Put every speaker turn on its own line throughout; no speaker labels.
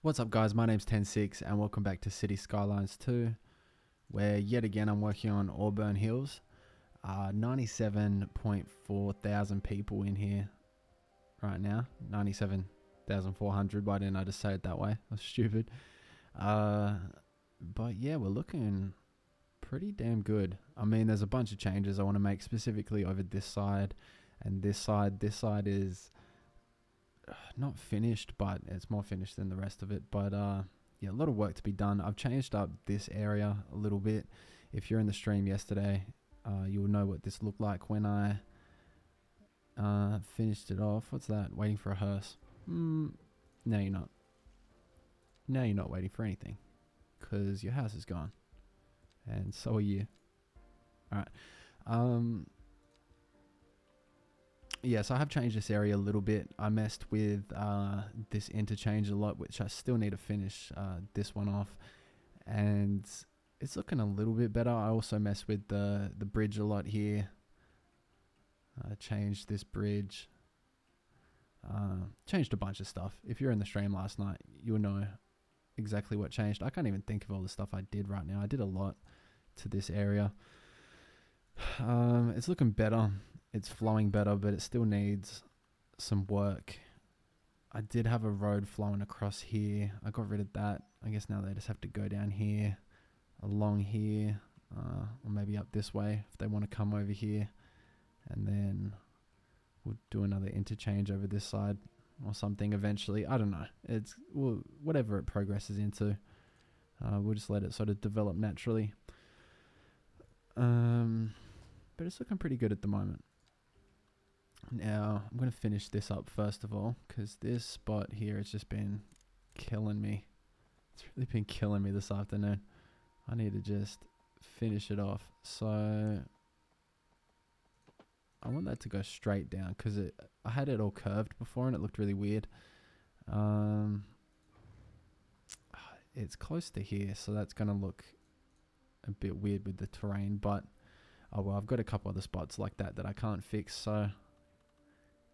What's up guys, my name's 106 and welcome back to City Skylines 2, where yet again I'm working on Auburn Hills. 97.4 thousand people in here right now. 97,400, why didn't I just say it that way? That's stupid. But yeah, we're looking pretty damn good. I mean, there's a bunch of changes I want to make specifically over this side and this side. This side is not finished, but it's more finished than the rest of it. But yeah, a lot of work to be done. I've changed up this area a little bit. If you're in the stream yesterday, you will know what this looked like when I finished it off. What's that? Waiting for a hearse. No, you're not. No, you're not waiting for anything, because your house is gone, and so are you. All right. Yeah, so I have changed this area a little bit. I messed with this interchange a lot, which I still need to finish this one off, and it's looking a little bit better. I also messed with the bridge a lot here. I changed this bridge. Changed a bunch of stuff. If you're in the stream last night, you'll know exactly what changed. I can't even think of all the stuff I did right now. I did a lot to this area. It's looking better. It's flowing better, but it still needs some work. I did have a road flowing across here. I got rid of that. I guess now they just have to go down here, along here, or maybe up this way if they want to come over here. And then we'll do another interchange over this side or something eventually. I don't know. It's whatever it progresses into. We'll just let it sort of develop naturally. But it's looking pretty good at the moment. Now, I'm going to finish this up first of all, because this spot here has just been killing me. It's really been killing me this afternoon. I need to just finish it off. So, I want that to go straight down, because I had it all curved before and it looked really weird. It's close to here, so that's going to look a bit weird with the terrain, but oh well, I've got a couple other spots like that I can't fix, so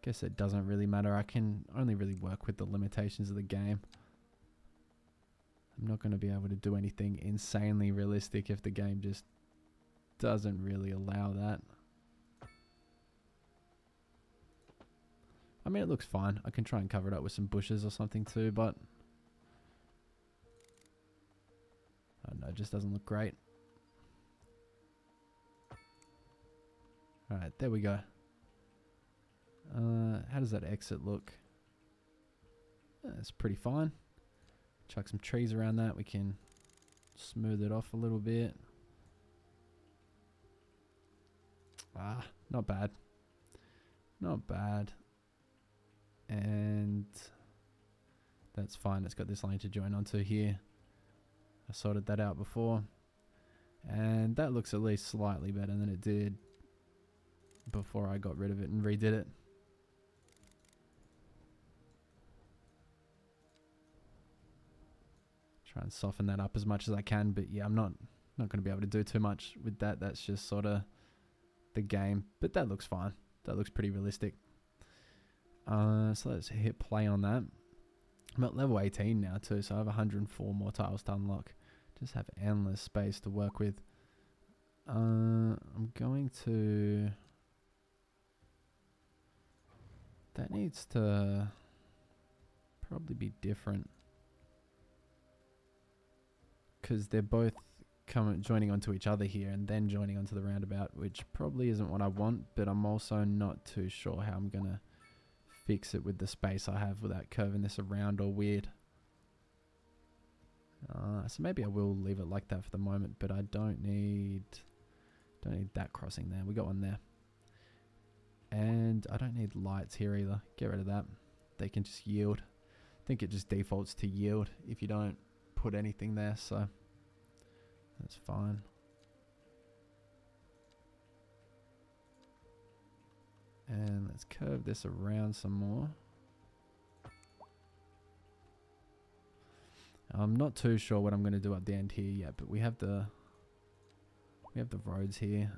guess it doesn't really matter. I can only really work with the limitations of the game. I'm not going to be able to do anything insanely realistic if the game just doesn't really allow that. I mean, it looks fine. I can try and cover it up with some bushes or something too, but I don't know, it just doesn't look great. Alright, there we go. How does that exit look? It's pretty fine. Chuck some trees around that. We can smooth it off a little bit. Not bad. Not bad. And that's fine. It's got this lane to join onto here. I sorted that out before. And that looks at least slightly better than it did before I got rid of it and redid it. Try and soften that up as much as I can, but yeah, I'm not going to be able to do too much with that. That's just sort of the game, but that looks fine. That looks pretty realistic. So let's hit play on that. I'm at level 18 now too, so I have 104 more tiles to unlock. Just have endless space to work with. I'm going to... That needs to probably be different, because they're both joining onto each other here and then joining onto the roundabout, which probably isn't what I want, but I'm also not too sure how I'm going to fix it with the space I have without curving this around or weird. So maybe I will leave it like that for the moment, but I don't need that crossing there. We got one there. And I don't need lights here either. Get rid of that. They can just yield. I think it just defaults to yield if you don't put anything there, so that's fine. And let's curve this around some more. I'm not too sure what I'm going to do at the end here yet, but we have the roads here.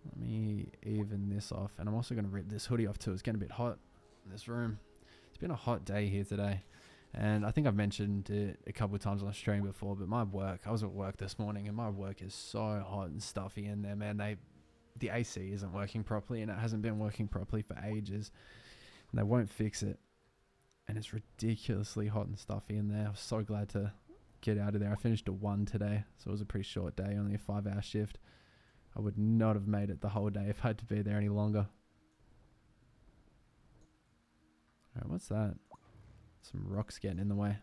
Let me even this off, and I'm also going to rip this hoodie off too. It's getting a bit hot. in this room. It's been a hot day here today. And I think I've mentioned it a couple of times on stream before, but I was at work this morning and my work is so hot and stuffy in there, man. The AC isn't working properly and it hasn't been working properly for ages. And they won't fix it. And it's ridiculously hot and stuffy in there. I was so glad to get out of there. I finished at 1 today, so it was a pretty short day, only a 5-hour shift. I would not have made it the whole day if I had to be there any longer. Alright, what's that? Some rocks getting in the way.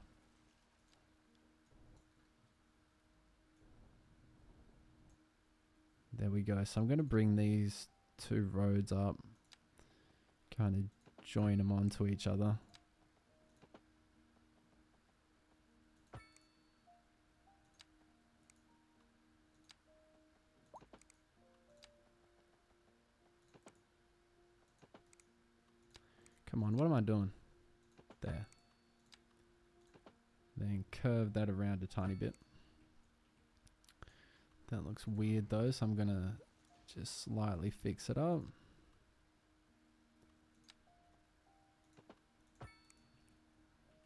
There we go. So I'm going to bring these two roads up. Kind of join them onto each other. Come on, what am I doing? There. Then curve that around a tiny bit. That looks weird though, so I'm gonna just slightly fix it up.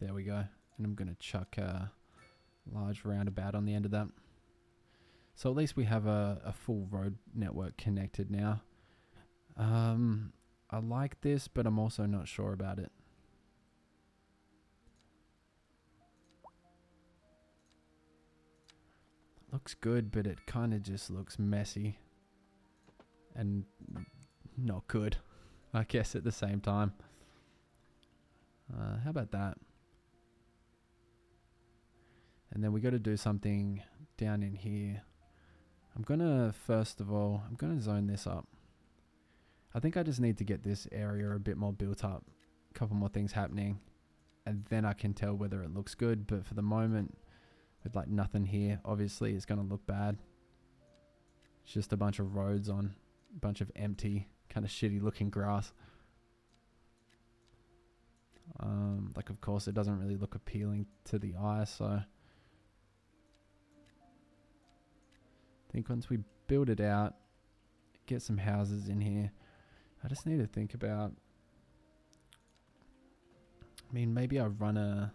There we go. And I'm gonna chuck a large roundabout on the end of that. So at least we have a full road network connected now. I like this, but I'm also not sure about it. Looks good, but it kind of just looks messy and not good, I guess, at the same time. How about that? And then we got to do something down in here. I'm gonna, first of all, I'm gonna zone this up. I think I just need to get this area a bit more built up, a couple more things happening, and then I can tell whether it looks good. But for the moment, with like nothing here, obviously it's going to look bad. It's just a bunch of roads on a bunch of empty, kind of shitty looking grass. Like of course it doesn't really look appealing to the eye, so I think once we build it out, get some houses in here, I just need to think about, I mean, maybe I run a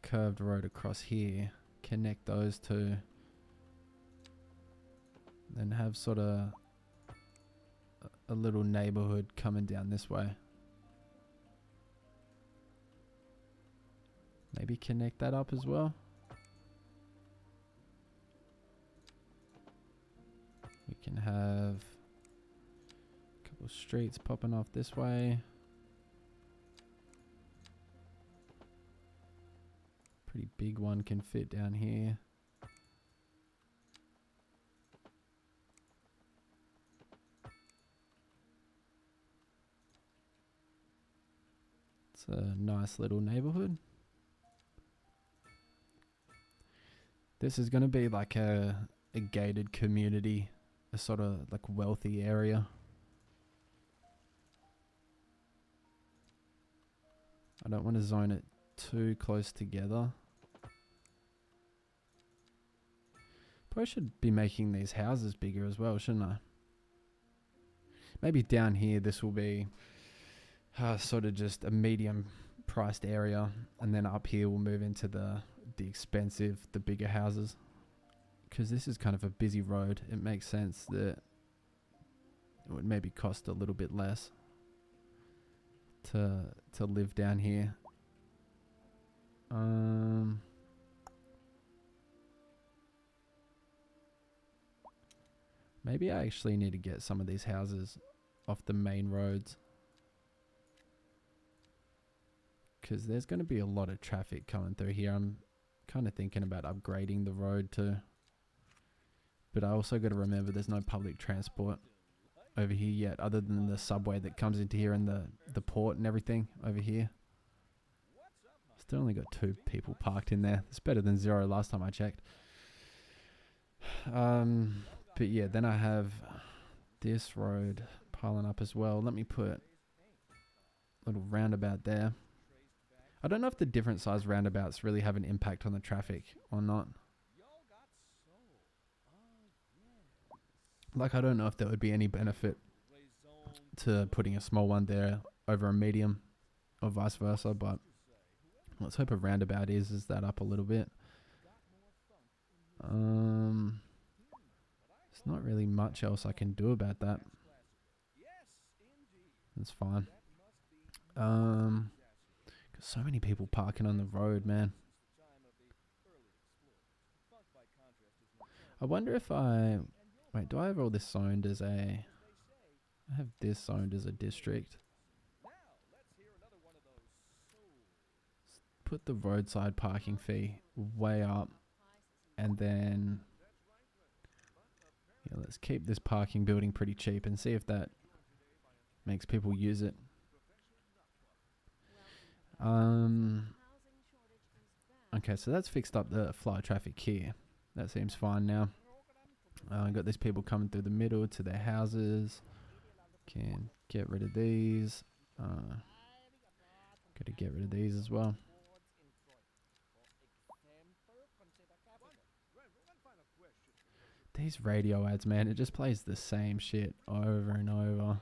curved road across here, connect those two, then have sort of a little neighborhood coming down this way. Maybe connect that up as well. We can have a couple of streets popping off this way. Pretty big one can fit down here. It's a nice little neighborhood. This is going to be like a gated community, a sort of like wealthy area. I don't want to zone it too close together. Probably should be making these houses bigger as well, shouldn't I? Maybe down here this will be sort of just a medium priced area, and then up here we'll move into the expensive, the bigger houses, because this is kind of a busy road. It makes sense that it would maybe cost a little bit less to live down here. Maybe I actually need to get some of these houses off the main roads, because there's going to be a lot of traffic coming through here. I'm kind of thinking about upgrading the road too, but I also got to remember there's no public transport over here yet, other than the subway that comes into here and the port and everything over here. Still only got 2 people parked in there. It's better than 0 last time I checked. But yeah, then I have this road piling up as well. Let me put a little roundabout there. I don't know if the different size roundabouts really have an impact on the traffic or not. Like, I don't know if there would be any benefit to putting a small one there over a medium or vice versa, but let's hope a roundabout is that up a little bit. There's not really much else I can do about that. That's fine. Got so many people parking on the road, man. I wonder if wait, do I have all this zoned as I have this zoned as a district. Put the roadside parking fee way up, and then yeah, let's keep this parking building pretty cheap and see if that makes people use it. Okay, so that's fixed up the flow of traffic here. That seems fine now. Got these people coming through the middle to their houses. Can get rid of these. Got to get rid of these as well. These radio ads, man, it just plays the same shit over and over.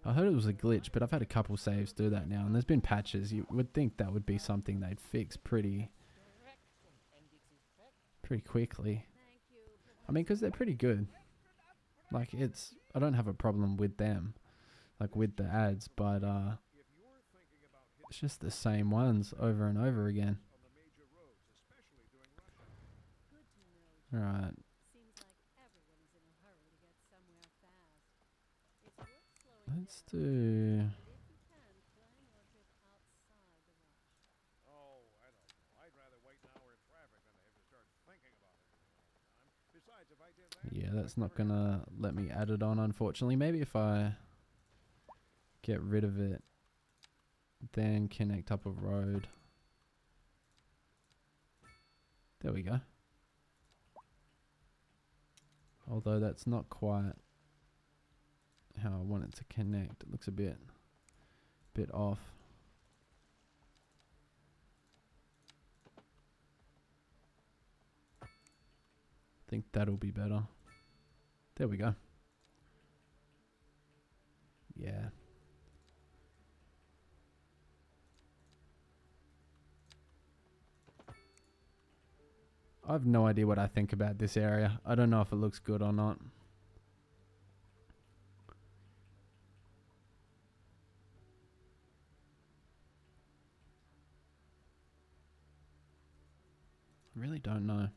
I heard it was a glitch, but I've had a couple saves do that now, and there's been patches. You would think that would be something they'd fix pretty quickly. I mean, because they're pretty good. Like, I don't have a problem with them, like with the ads, but it's just the same ones over and over again. Alright. Let's do... Yeah, that's not gonna let me add it on, unfortunately. Maybe if I get rid of it, then connect up a road. There we go. Although that's not quite how I want it to connect. It looks a bit off. I think that'll be better. There we go. Yeah. I have no idea what I think about this area. I don't know if it looks good or not. I really don't know.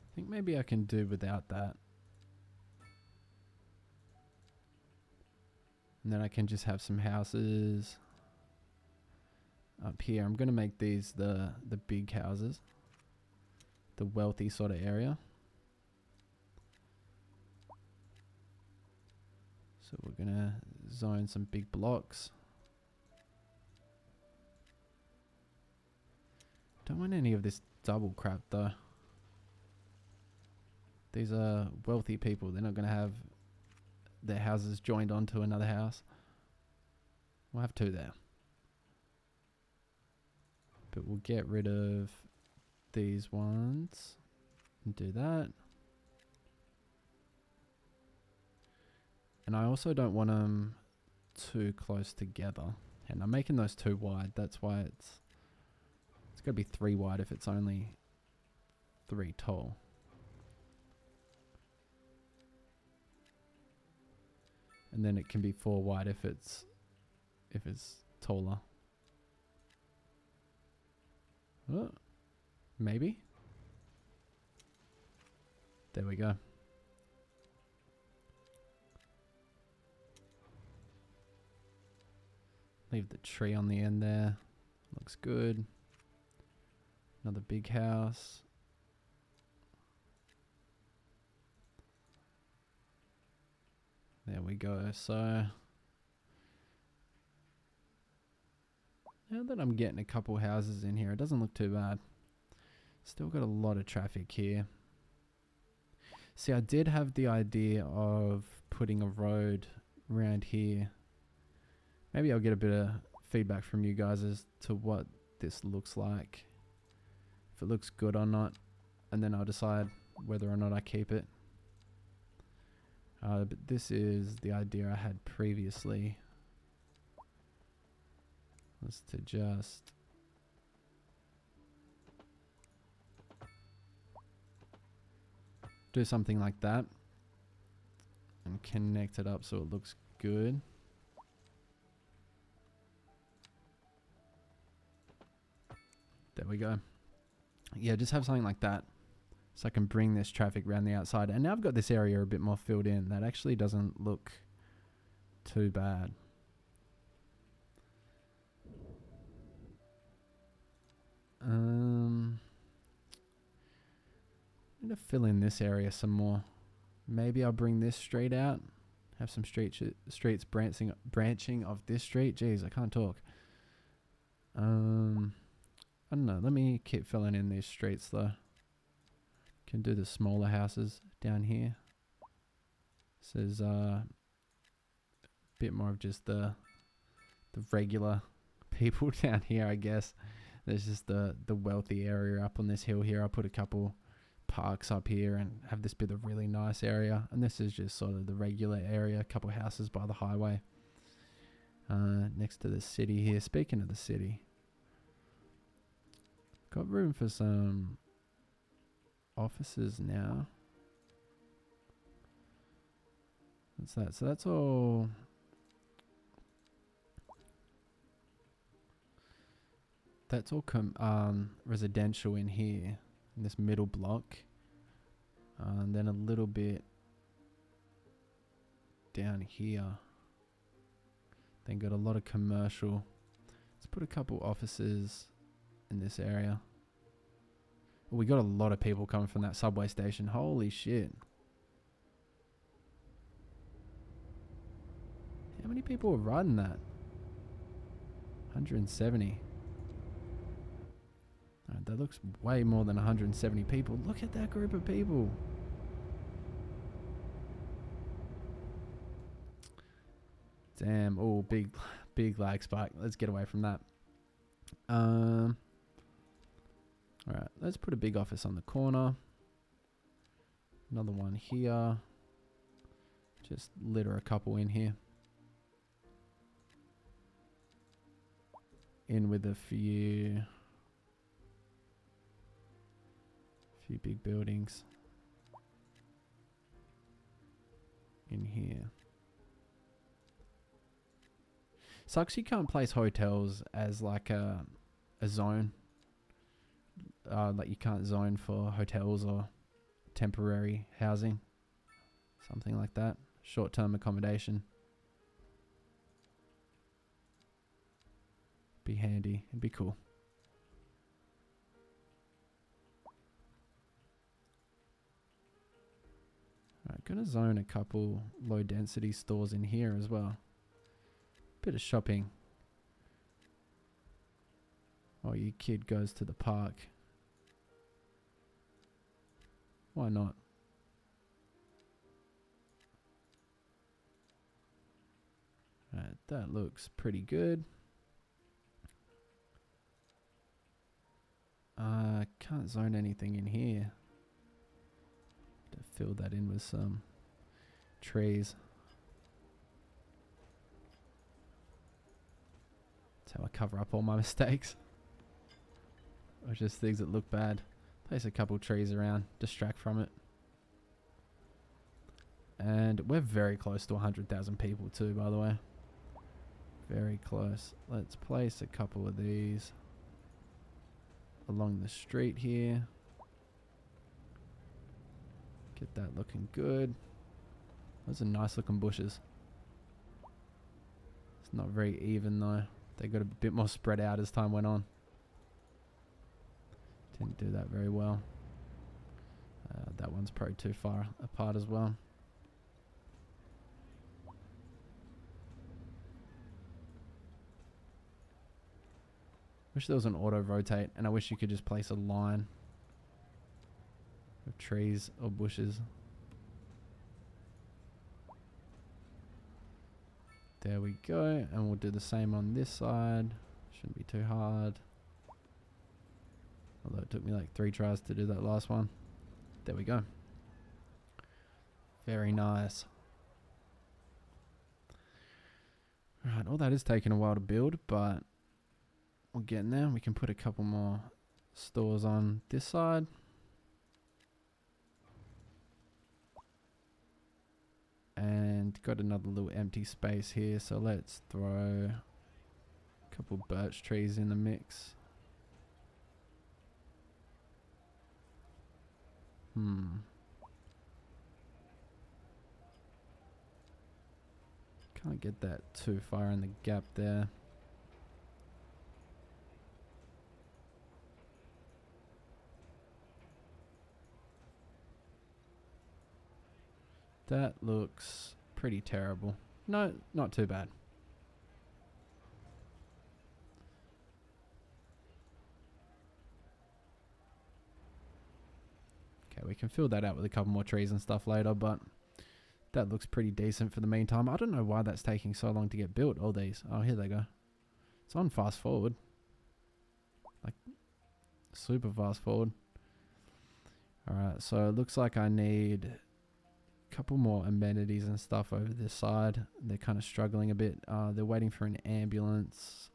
I think maybe I can do without that. And then I can just have some houses up here. I'm going to make these the big houses. The wealthy sort of area. So we're going to zone some big blocks. Don't want any of this double crap though. These are wealthy people. They're not going to have their houses joined onto another house. We'll have two there. But we'll get rid of these ones and do that. And I also don't want them too close together. And I'm making those too wide. That's why it's got to be 3 wide if it's only 3 tall. And then it can be 4 wide if it's taller. Oh, maybe. There we go. Leave the tree on the end there. Looks good. Another big house. There we go. So now that I'm getting a couple houses in here, it doesn't look too bad. Still got a lot of traffic here. See, I did have the idea of putting a road around here. Maybe I'll get a bit of feedback from you guys as to what this looks like. If it looks good or not. And then I'll decide whether or not I keep it. But this is the idea I had previously. Was to just do something like that and connect it up so it looks good. There we go. Yeah, just have something like that so I can bring this traffic around the outside. And now I've got this area a bit more filled in. That actually doesn't look too bad. I'm going to fill in this area some more. Maybe I'll bring this street out. Have some streets branching off this street. Jeez, I can't talk. I don't know. Let me keep filling in these streets though. Can do the smaller houses down here. This is a bit more of just the regular people down here, I guess. There's just the wealthy area up on this hill here. I'll put a couple parks up here and have this bit of really nice area. And this is just sort of the regular area. A couple houses by the highway. Next to the city here. Speaking of the city. Got room for some offices now. What's that? So that's all. That's all residential in here, in this middle block. And then a little bit down here. Then got a lot of commercial. Let's put a couple offices in this area. We got a lot of people coming from that subway station. Holy shit. How many people are riding that? 170. Alright, that looks way more than 170 people. Look at that group of people. Damn. Oh, big lag spike. Let's get away from that. Alright, let's put a big office on the corner. Another one here. Just litter a couple in here. In with a few big buildings in here. Sucks you can't place hotels as like a zone. Like you can't zone for hotels or temporary housing. Something like that. Short-term accommodation. Be handy. It'd be cool. Alright, gonna zone a couple low density stores in here as well. Bit of shopping. Oh, your kid goes to the park. Why not? Alright, that looks pretty good. Can't zone anything in here. To fill that in with some trees. That's how I cover up all my mistakes. Or just things that look bad. Place a couple trees around, distract from it. And we're very close to 100,000 people too, by the way. Very close. Let's place a couple of these along the street here. Get that looking good. Those are nice looking bushes. It's not very even though. They got a bit more spread out as time went on. Didn't do that very well. That one's probably too far apart as well. Wish there was an auto rotate, and I wish you could just place a line of trees or bushes. There we go, and we'll do the same on this side. Shouldn't be too hard. Although it took me like 3 tries to do that last one. There we go. Very nice. Right, all that is taking a while to build, but we're getting there. We can put a couple more stores on this side. And got another little empty space here, so let's throw a couple birch trees in the mix. Can't get that too far in the gap there. That looks pretty terrible. No, not too bad. Okay, we can fill that out with a couple more trees and stuff later, but that looks pretty decent for the meantime. I don't know why that's taking so long to get built, all these. Oh, here they go. It's on fast forward. Like, super fast forward. Alright, so it looks like I need a couple more amenities and stuff over this side. They're kind of struggling a bit. They're waiting for an ambulance.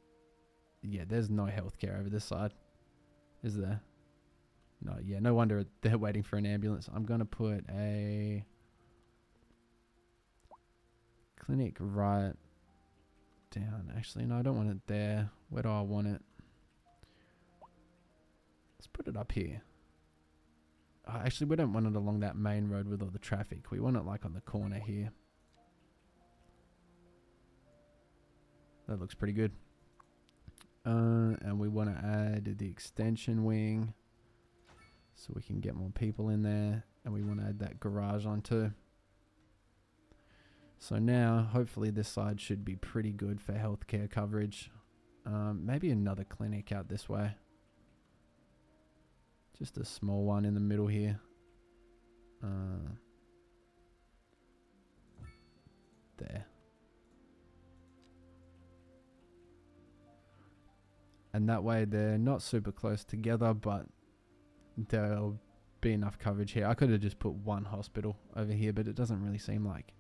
Yeah, there's no healthcare over this side. Is there? No, yeah, no wonder they're waiting for an ambulance. I'm going to put a clinic right down. Actually, no, I don't want it there. Where do I want it? Let's put it up here. Actually, we don't want it along that main road with all the traffic. We want it like on the corner here. That looks pretty good. And we want to add the extension wing so we can get more people in there. And we want to add that garage on too. So now, hopefully this side should be pretty good for healthcare coverage. Maybe another clinic out this way. Just a small one in the middle here. There. And that way they're not super close together, but there'll be enough coverage here. I could have just put one hospital over here, but it doesn't really seem like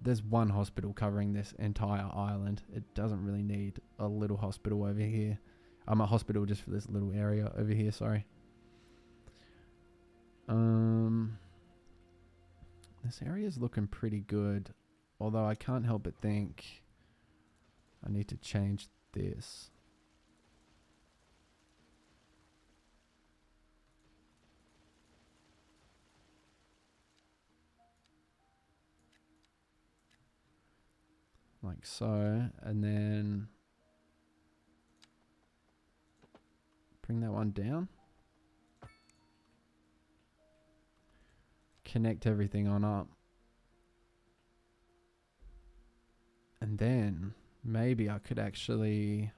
there's one hospital covering this entire island. It doesn't really need a little hospital over here. A hospital just for this little area over here, sorry. This area is looking pretty good, although I can't help but think I need to change this. Like so, and then bring that one down. Connect everything on up. And then maybe I could actually...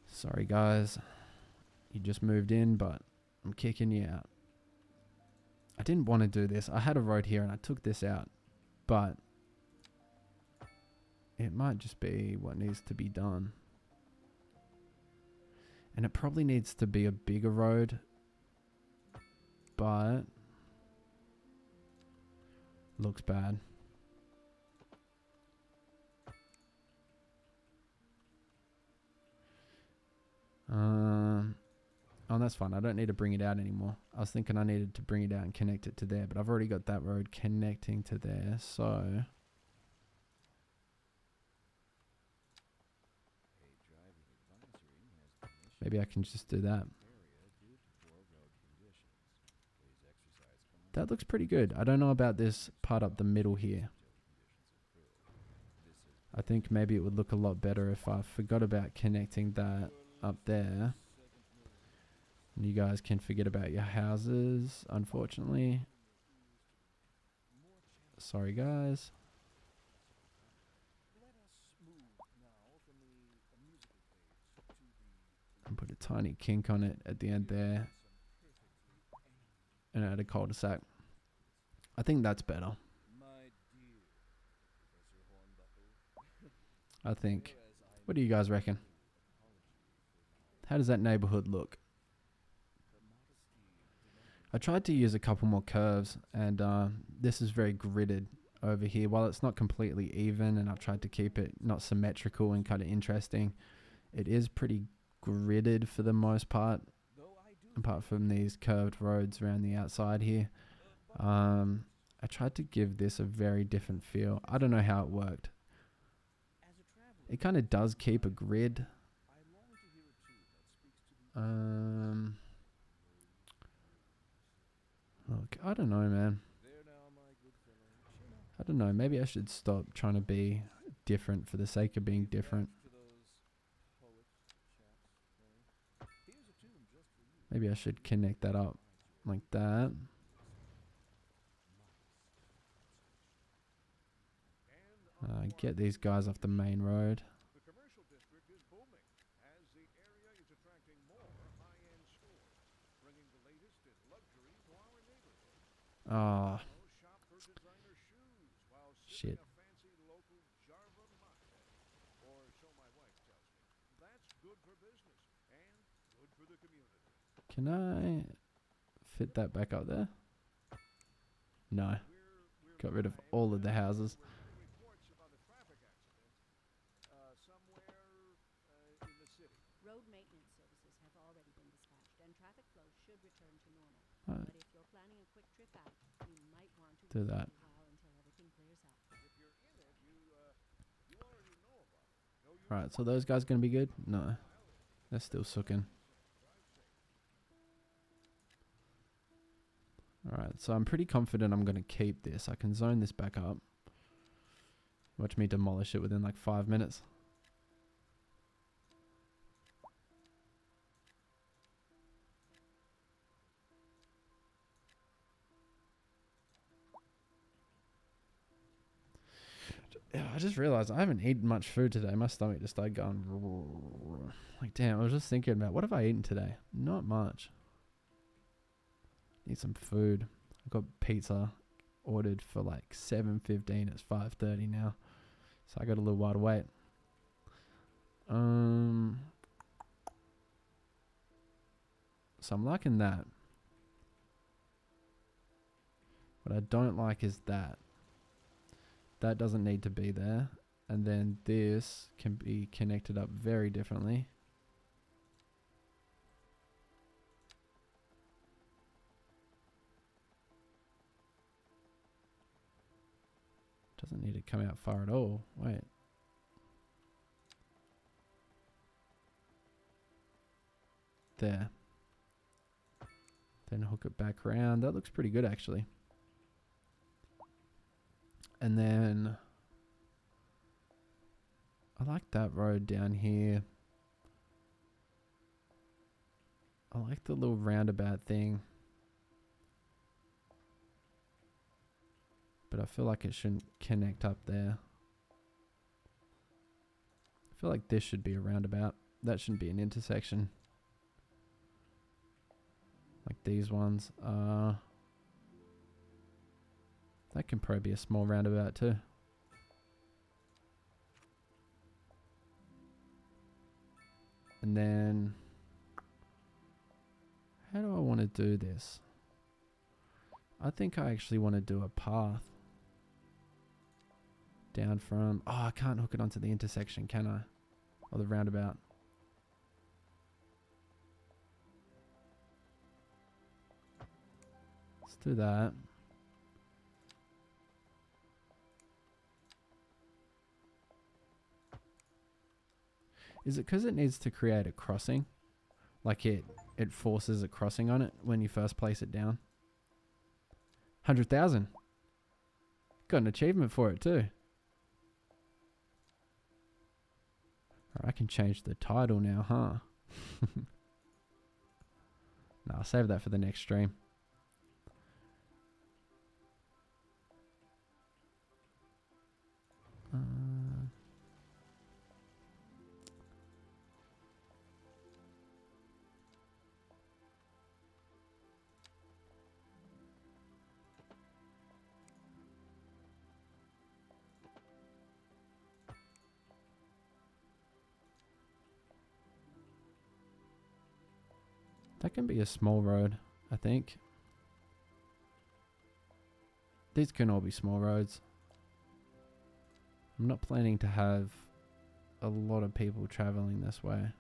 Sorry guys, you just moved in, but I'm kicking you out. I didn't want to do this. I had a road here and I took this out, but it might just be what needs to be done. And it probably needs to be a bigger road, but looks bad. Oh, that's fine. I don't need to bring it out anymore. I was thinking I needed to bring it out and connect it to there, but I've already got that road connecting to there, so... Maybe I can just do that. That looks pretty good. I don't know about this part up the middle here. I think maybe it would look a lot better if I forgot about connecting that up there. And you guys can forget about your houses, unfortunately. Sorry, guys. And put a tiny kink on it at the end there. And add a cul-de-sac. I think that's better. I think. What do you guys reckon? How does that neighborhood look? I tried to use a couple more curves, and this is very gridded over here. While it's not completely even, and I've tried to keep it not symmetrical and kind of interesting, it is pretty gridded for the most part, apart from these curved roads around the outside here. I tried to give this a very different feel. I don't know how it worked. It kind of does keep a grid. Look, I don't know, man. I don't know. Maybe I should stop trying to be different for the sake of being different. Maybe I should connect that up like that. Get these guys off the main road. Oh. Shit. Can I fit that back up there? No. Got rid of all of the houses.
Road maintenance services have already been dispatched and traffic flow should return to normal. But if you're planning a quick trip out, you might want to
do that.
wait a while until everything clears up.
Right, so those guys gonna be good? No. They're still sucking. Alright, so I'm pretty confident I'm gonna keep this. I can zone this back up. Watch me demolish it within like 5 minutes. Yeah, I just realized I haven't eaten much food today. My stomach just started going like, damn, I was just thinking about what have I eaten today? Not much. Need some food. I got pizza ordered for like 7:15. It's 5:30 now. So I got a little while to wait. So I'm liking that. What I don't like is that. That doesn't need to be there. And then this can be connected up very differently. Doesn't need to come out far at all. Wait. There. Then hook it back around. That looks pretty good actually. And then I like that road down here. I like the little roundabout thing. But I feel like it shouldn't connect up there. I feel like this should be a roundabout. That shouldn't be an intersection. Like these ones. That can probably be a small roundabout too. And then, how do I want to do this? I think I actually want to do a path down from... Oh, I can't hook it onto the intersection, can I? Or the roundabout. Let's do that. Is it because it needs to create a crossing? Like it forces a crossing on it when you first place it down? 100,000. Got an achievement for it too. I can change the title now, huh? No, I'll save that for the next stream. That can be a small road, I think. These can all be small roads. I'm not planning to have a lot of people traveling this way.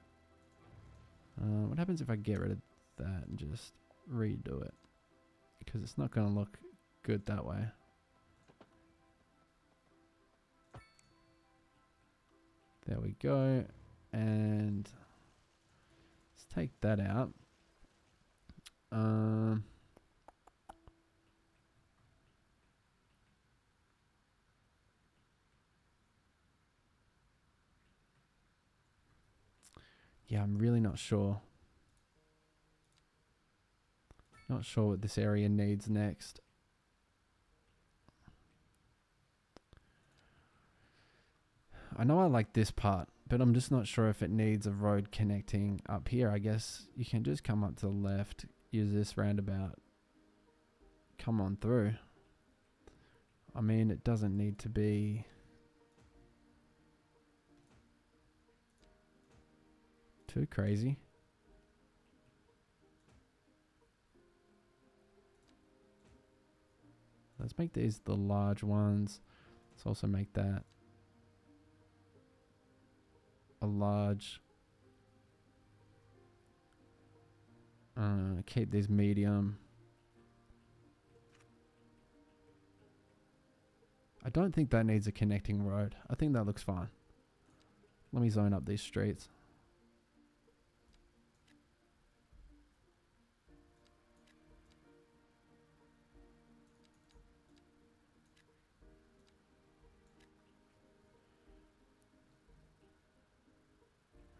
What happens if I get rid of that and just redo it? Because it's not going to look good that way. There we go. And let's take that out. Yeah, I'm really not sure. Not sure what this area needs next. I know I like this part, but I'm just not sure if it needs a road connecting up here. I guess you can just come up to the left, use this roundabout, come on through. I mean, it doesn't need to be too crazy. Let's make these the large ones. Let's also make that a large. Keep these medium. I don't think that needs a connecting road. I think that looks fine. Let me zone up these streets.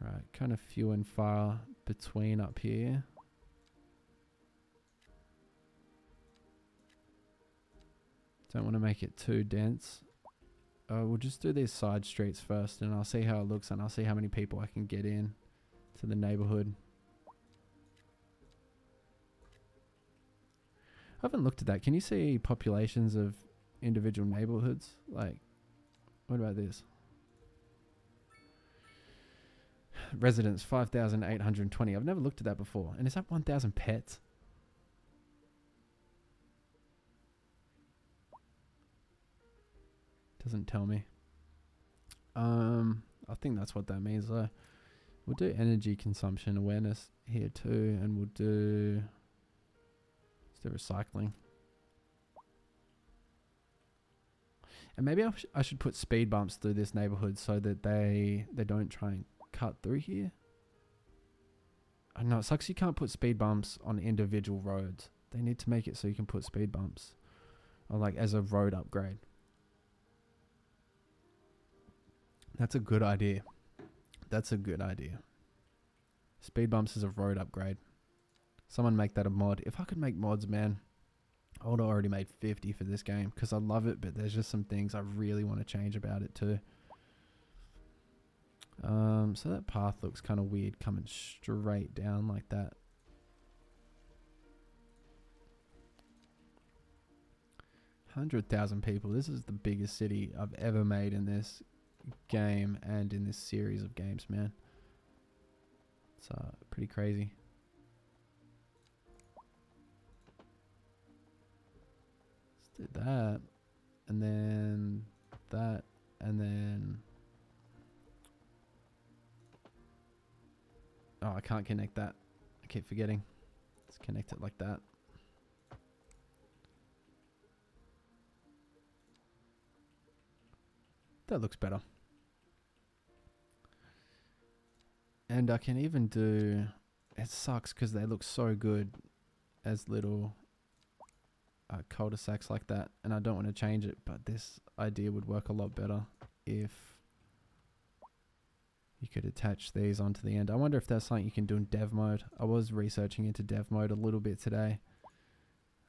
Right, kind of few and far between up here. Don't want to make it too dense. We'll just do these side streets first and I'll see how it looks and I'll see how many people I can get in to the neighborhood. I haven't looked at that. Can you see populations of individual neighborhoods? Like, what about this? Residents, 5,820. I've never looked at that before. And is that 1,000 pets? Doesn't tell me. I think that's what that means though. We'll do energy consumption awareness here too, and we'll do recycling. And maybe I should put speed bumps through this neighborhood so that they don't try and cut through here. I know it sucks you can't put speed bumps on individual roads. They need to make it so you can put speed bumps, or like as a road upgrade. That's a good idea. That's a good idea. Speed bumps is a road upgrade. Someone make that a mod. If I could make mods, man, I would have already made 50 for this game because I love it, but there's just some things I really want to change about it too. So that path looks kind of weird coming straight down like that. $100,000 people. This is the biggest city I've ever made in this game and in this series of games, man. It's pretty crazy. Let's do that, and then that, and then oh, I can't connect that. I keep forgetting. Let's connect it like that. That looks better. And I can even do, it sucks because they look so good as little cul-de-sacs like that, and I don't want to change it, but this idea would work a lot better if you could attach these onto the end. I wonder if that's something you can do in dev mode. I was researching into dev mode a little bit today,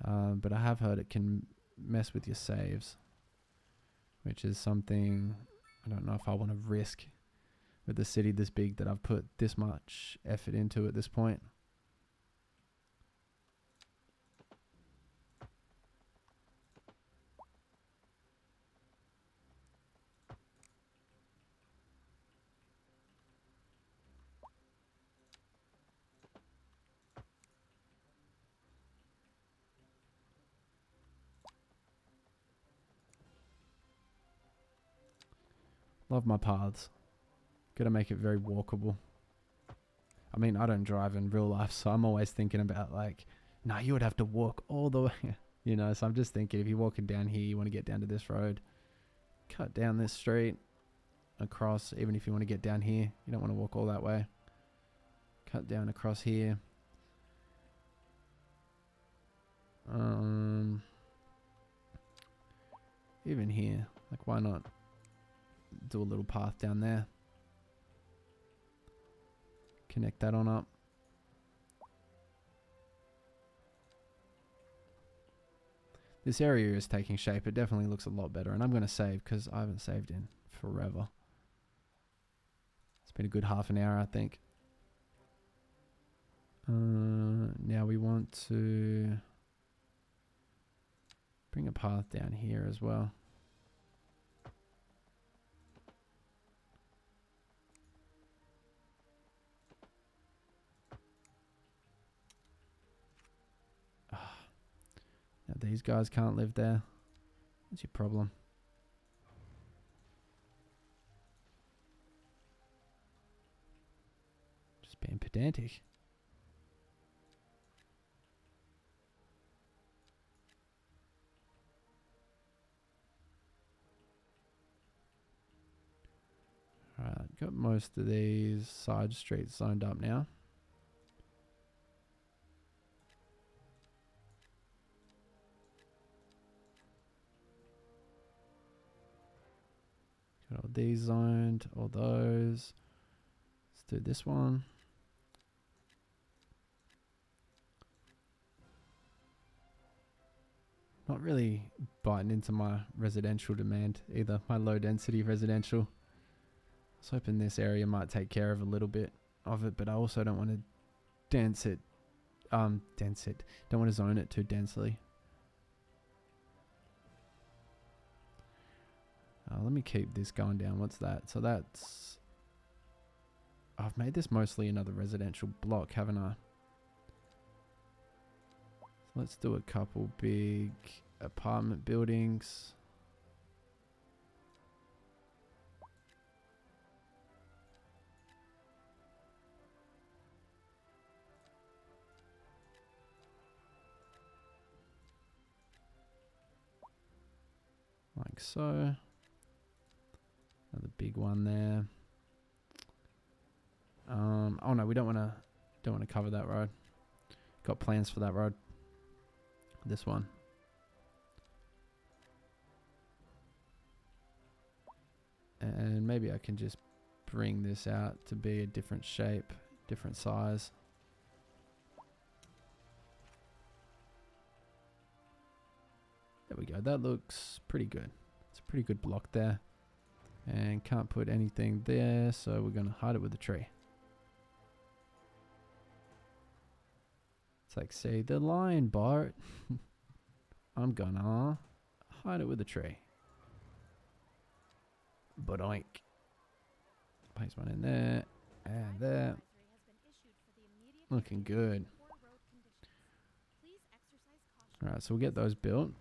but I have heard it can mess with your saves, which is something I don't know if I want to risk with a city this big that I've put this much effort into at this point. Love my paths. Gotta make it very walkable. I mean, I don't drive in real life, so I'm always thinking about like, nah, you would have to walk all the way. You know, so I'm just thinking if you're walking down here, you want to get down to this road, cut down this street, across, even if you want to get down here, you don't want to walk all that way. Cut down across here. Even here, like why not do a little path down there? Connect that on up. This area is taking shape. It definitely looks a lot better. And I'm going to save because I haven't saved in forever. It's been a good half an hour, I think. Now we want to bring a path down here as well. Now these guys can't live there. What's your problem? Just being pedantic. Alright, got most of these side streets zoned up now. Got all these zoned, all those. Let's do this one. Not really biting into my residential demand either, my low density residential. I was hoping this area might take care of a little bit of it, but I also don't want to don't want to zone it too densely. Let me keep this going down. What's that? So that's... I've made this mostly another residential block, haven't I? So let's do a couple big apartment buildings. Like so. Another big one there. Oh no, we don't want to cover that road. Got plans for that road. This one. And maybe I can just bring this out to be a different shape, different size. There we go. That looks pretty good. It's a pretty good block there. And can't put anything there, so we're going to hide it with a tree. It's like, say the line, Bart. I'm gonna hide it with a tree. But oink. Place one in there and there. Looking good. Alright, so we'll get those built.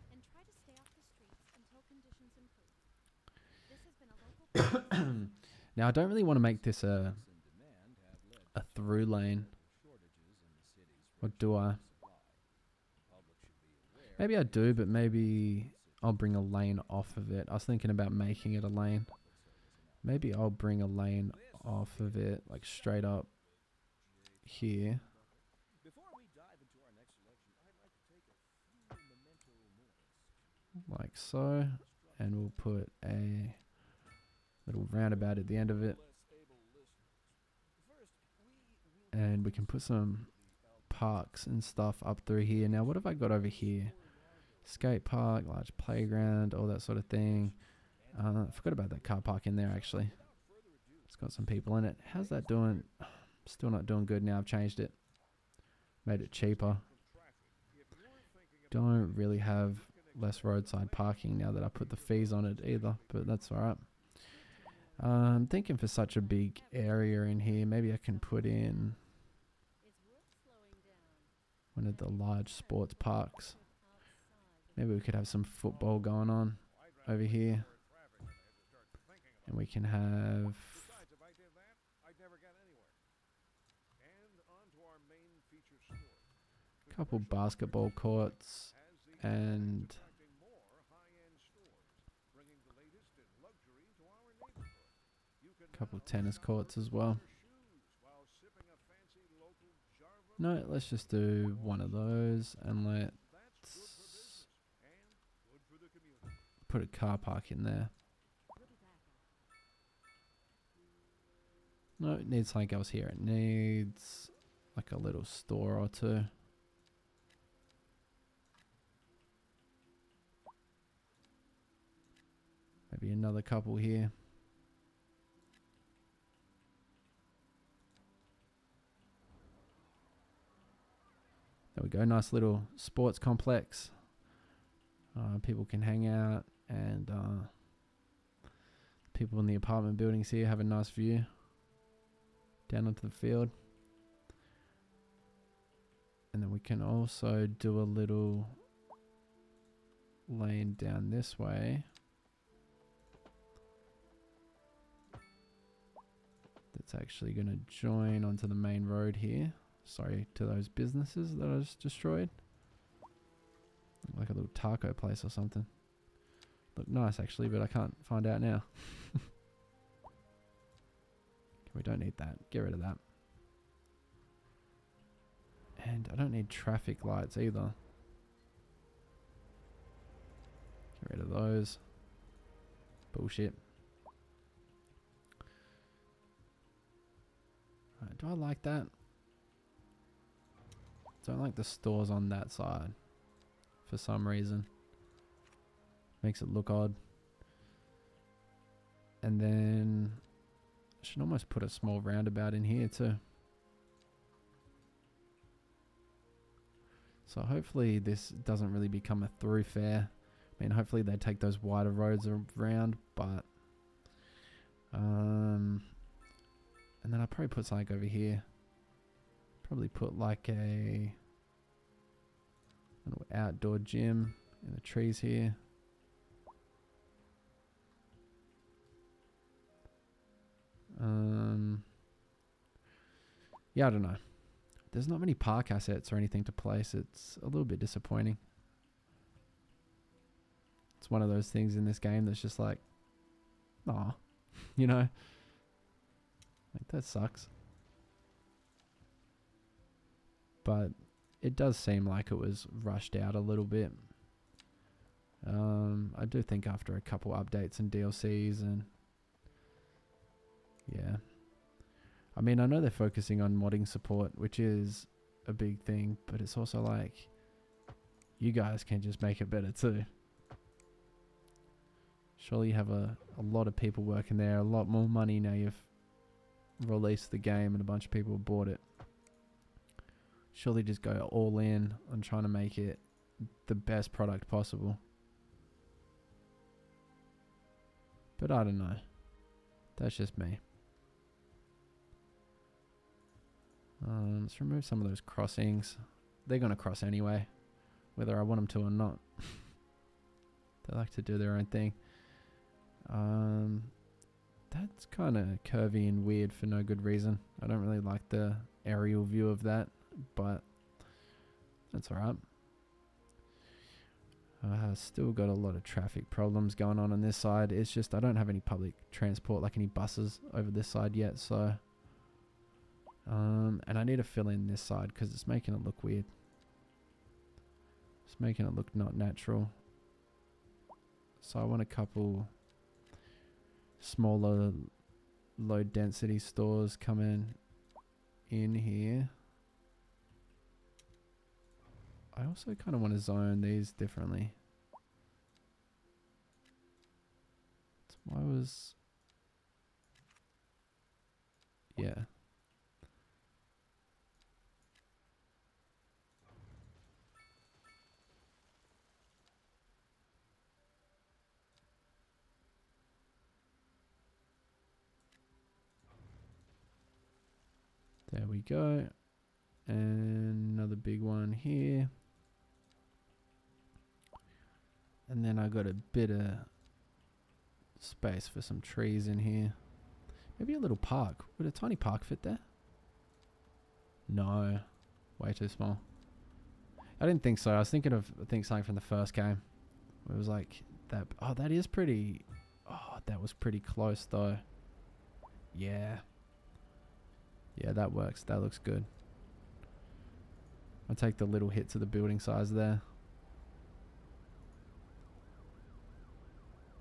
Now I don't really want to make this a through lane. Or do I? Maybe I do, but maybe I'll bring a lane off of it. I was thinking about making it a lane. Maybe I'll bring a lane off of it, like straight up here. Like so. And we'll put a little roundabout at the end of it. And we can put some parks and stuff up through here. Now, what have I got over here? Skate park, large playground, all that sort of thing. I forgot about that car park in there, actually. It's got some people in it. How's that doing? Still not doing good now. I've changed it. Made it cheaper. Don't really have less roadside parking now that I put the fees on it either, but that's alright. I'm thinking for such a big area in here, maybe I can put in one of the large sports parks. Maybe we could have some football going on over here. And we can have
Besides, if I did that, I'd never get anywhere. And on to our main feature store.
a couple basketball courts and
Attracting more high-end stores, bringing the latest in luxury to our neighborhood. You can
a couple
now
tennis
shop
courts
for
as well.
designer shoes while sipping a fancy local Java
No,
beer.
let's just do one of those and
That's
let's
good for business and good for the community.
put a car park in there.
We'll be back after.
No, it needs something else here. It needs like a little store or two. Maybe another couple here. There we go. Nice little sports complex. People can hang out, and people in the apartment buildings here have a nice view down onto the field. And then we can also do a little lane down this way. That's actually going to join onto the main road here. Sorry to those businesses that I just destroyed. Like a little taco place or something. Look nice actually, but I can't find out now. We don't need that. Get rid of that. And I don't need traffic lights either. Get rid of those. Bullshit. Right, do I like that? Don't like the stores on that side. For some reason. Makes it look odd. And then I should almost put a small roundabout in here too. So hopefully this doesn't really become a thoroughfare. I mean, hopefully they take those wider roads around, but and then I'll probably put something over here. Probably put like a little outdoor gym in the trees here. Yeah, I don't know. There's not many park assets or anything to place. It's a little bit disappointing. It's one of those things in this game that's just like, aw, you know? Like, that sucks. But it does seem like it was rushed out a little bit. I do think after a couple updates and DLCs and yeah. I mean, I know they're focusing on modding support, which is a big thing, but it's also like, you guys can just make it better too. Surely you have a lot of people working there, a lot more money now you've released the game and a bunch of people have bought it. Surely just go all in on trying to make it the best product possible. But I don't know. That's just me. Let's remove some of those crossings. They're going to cross anyway, whether I want them to or not. They like to do their own thing. That's kind of curvy and weird for no good reason. I don't really like the aerial view of that, but that's alright. Still got a lot of traffic problems going on this side. It's just I don't have any public transport, like any buses over this side yet, so and I need to fill in this side because it's making it look weird. It's making it look not natural. So I want a couple smaller low density stores coming in here. I also kind of want to zone these differently. Why was... Yeah. There we go. And another big one here. And then I got a bit of space for some trees in here. Maybe a little park. Would a tiny park fit there? No. Way too small. I didn't think so. I was thinking of something from the first game. It was like that. Oh, that is pretty. Oh, that was pretty close though. Yeah. Yeah, that works. That looks good. I'll take the little hit to the building size there.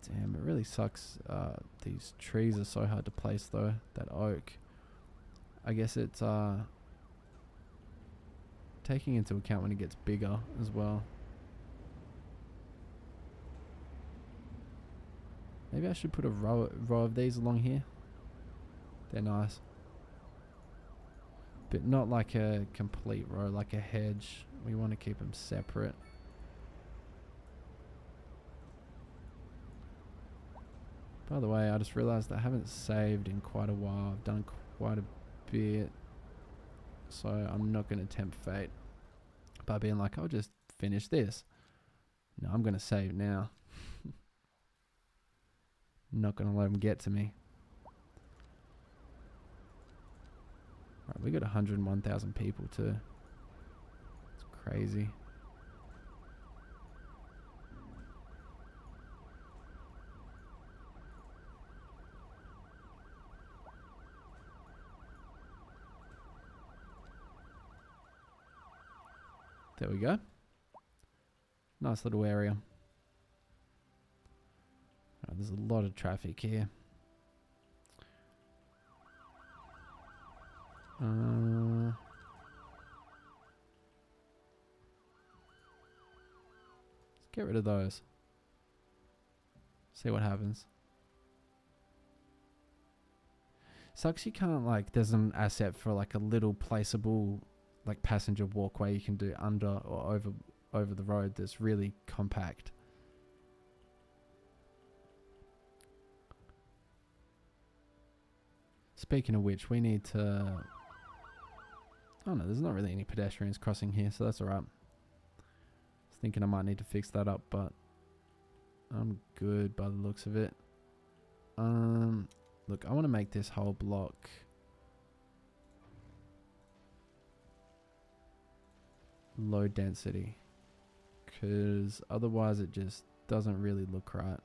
Damn, it really sucks. These trees are so hard to place though. That oak. I guess it's taking into account when it gets bigger as well. Maybe I should put a row of these along here. They're nice. But not like a complete row, like a hedge. We want to keep them separate. By the way, I just realized I haven't saved in quite a while. I've done quite a bit. So I'm not going to tempt fate by being like, I'll just finish this. No, I'm going to save now. Not going to let them get to me. Right, we got 101,000 people too. It's crazy. There we go. Nice little area. Right, there's a lot of traffic here. Let's get rid of those. See what happens. Sucks you can't, like, there's an asset for like a little placeable like passenger walkway you can do under or over the road that's really compact. Speaking of which, we need to... Oh no, there's not really any pedestrians crossing here, so that's alright. I was thinking I might need to fix that up, but I'm good by the looks of it. Look, I want to make this whole block low density, because otherwise it just doesn't really look right.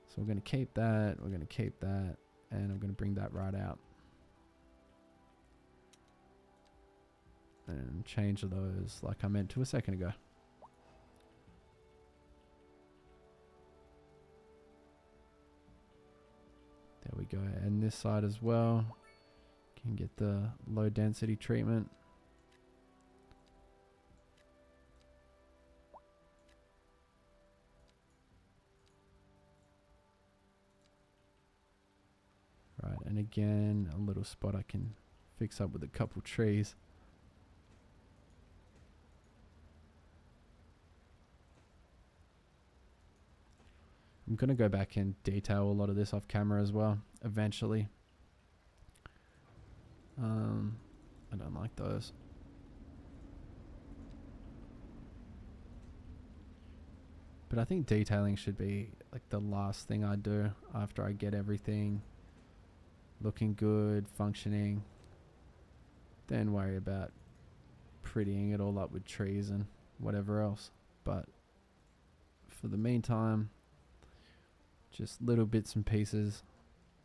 So we're going to keep that, we're going to keep that, and I'm going to bring that right out. And change those like I meant to a second ago. There we go. And this side as well. Can get the low density treatment. Right, and again, a little spot I can fix up with a couple trees. I'm going to go back and detail a lot of this off camera as well, eventually. I don't like those. But I think detailing should be like the last thing I do after I get everything looking good, functioning. Then worry about prettying it all up with trees and whatever else. But for the meantime, just little bits and pieces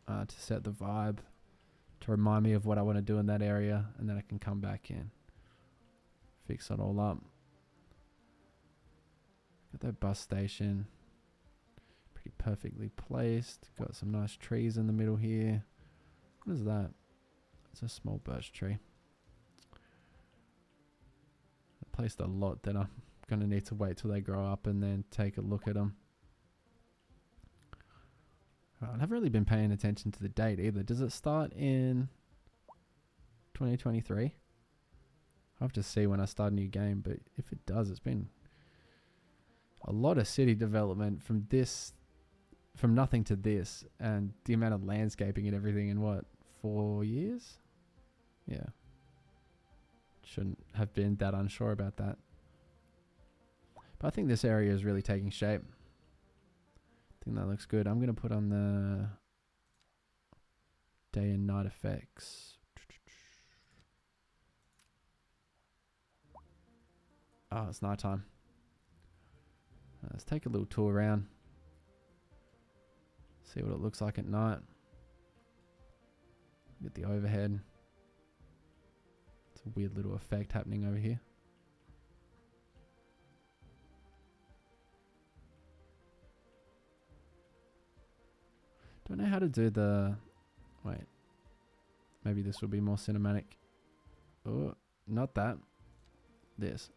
to set the vibe, to remind me of what I want to do in that area, and then I can come back in, fix it all up. Got that bus station pretty perfectly placed. Got some nice trees in the middle here. What is that? It's a small birch tree. I placed a lot that I'm going to need to wait till they grow up and then take a look at them. I haven't really been paying attention to the date either. Does it start in 2023? I'll have to see when I start a new game, but if it does, it's been a lot of city development from nothing to this, and the amount of landscaping and everything in what, 4 years? Yeah. Shouldn't have been that unsure about that. But I think this area is really taking shape. think that looks good. I'm going to put on the day and night effects. Oh, it's nighttime. Let's take a little tour around. See what it looks like at night. Get the overhead. It's a weird little effect happening over here. Don't know how to do the... Wait. Maybe this will be more cinematic. Oh, not that. This.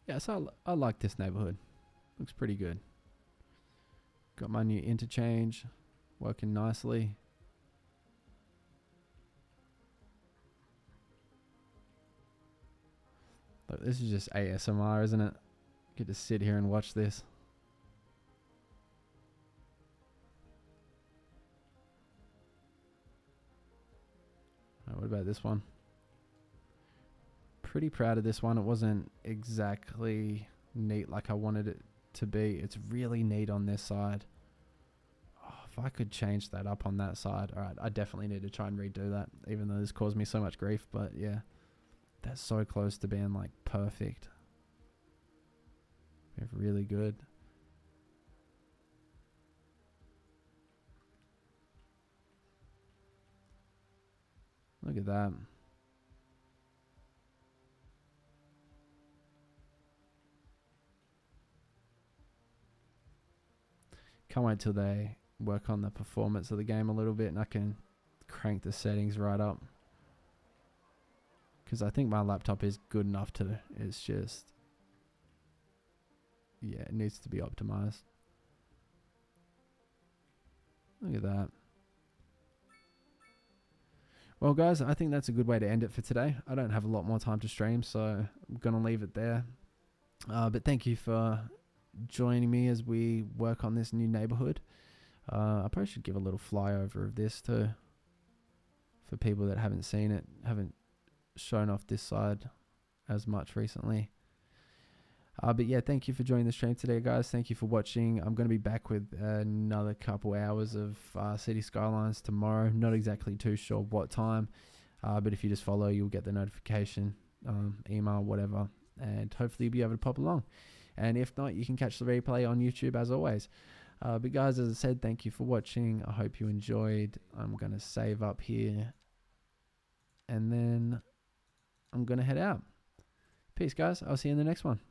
Yeah, so I like this neighborhood. Looks pretty good. Got my new interchange working nicely. Look, this is just ASMR, isn't it? Get to sit here and watch this. What about this one? Pretty proud of this one. It wasn't exactly neat like I wanted it to be. It's really neat on this side. Oh, if I could change that up on that side. Alright, I definitely need to try and redo that, even though this caused me so much grief. But yeah, that's so close to being like perfect. It's really good. Look at that. Can't wait till they work on the performance of the game a little bit and I can crank the settings right up. Because I think my laptop is good enough to... It's just... Yeah, it needs to be optimized. Look at that. Well, guys, I think that's a good way to end it for today. I don't have a lot more time to stream, so I'm going to leave it there. But thank you for joining me as we work on this new neighborhood. I probably should give a little flyover of this too, for people that haven't seen it, haven't shown off this side as much recently. But yeah, thank you for joining the stream today, guys. Thank you for watching. I'm going to be back with another couple hours of City Skylines tomorrow. Not exactly too sure what time, but if you just follow, you'll get the notification, email, whatever, and hopefully you'll be able to pop along. And if not, you can catch the replay on YouTube as always. But guys, as I said, thank you for watching. I hope you enjoyed. I'm going to save up here. And then I'm going to head out. Peace, guys. I'll see you in the next one.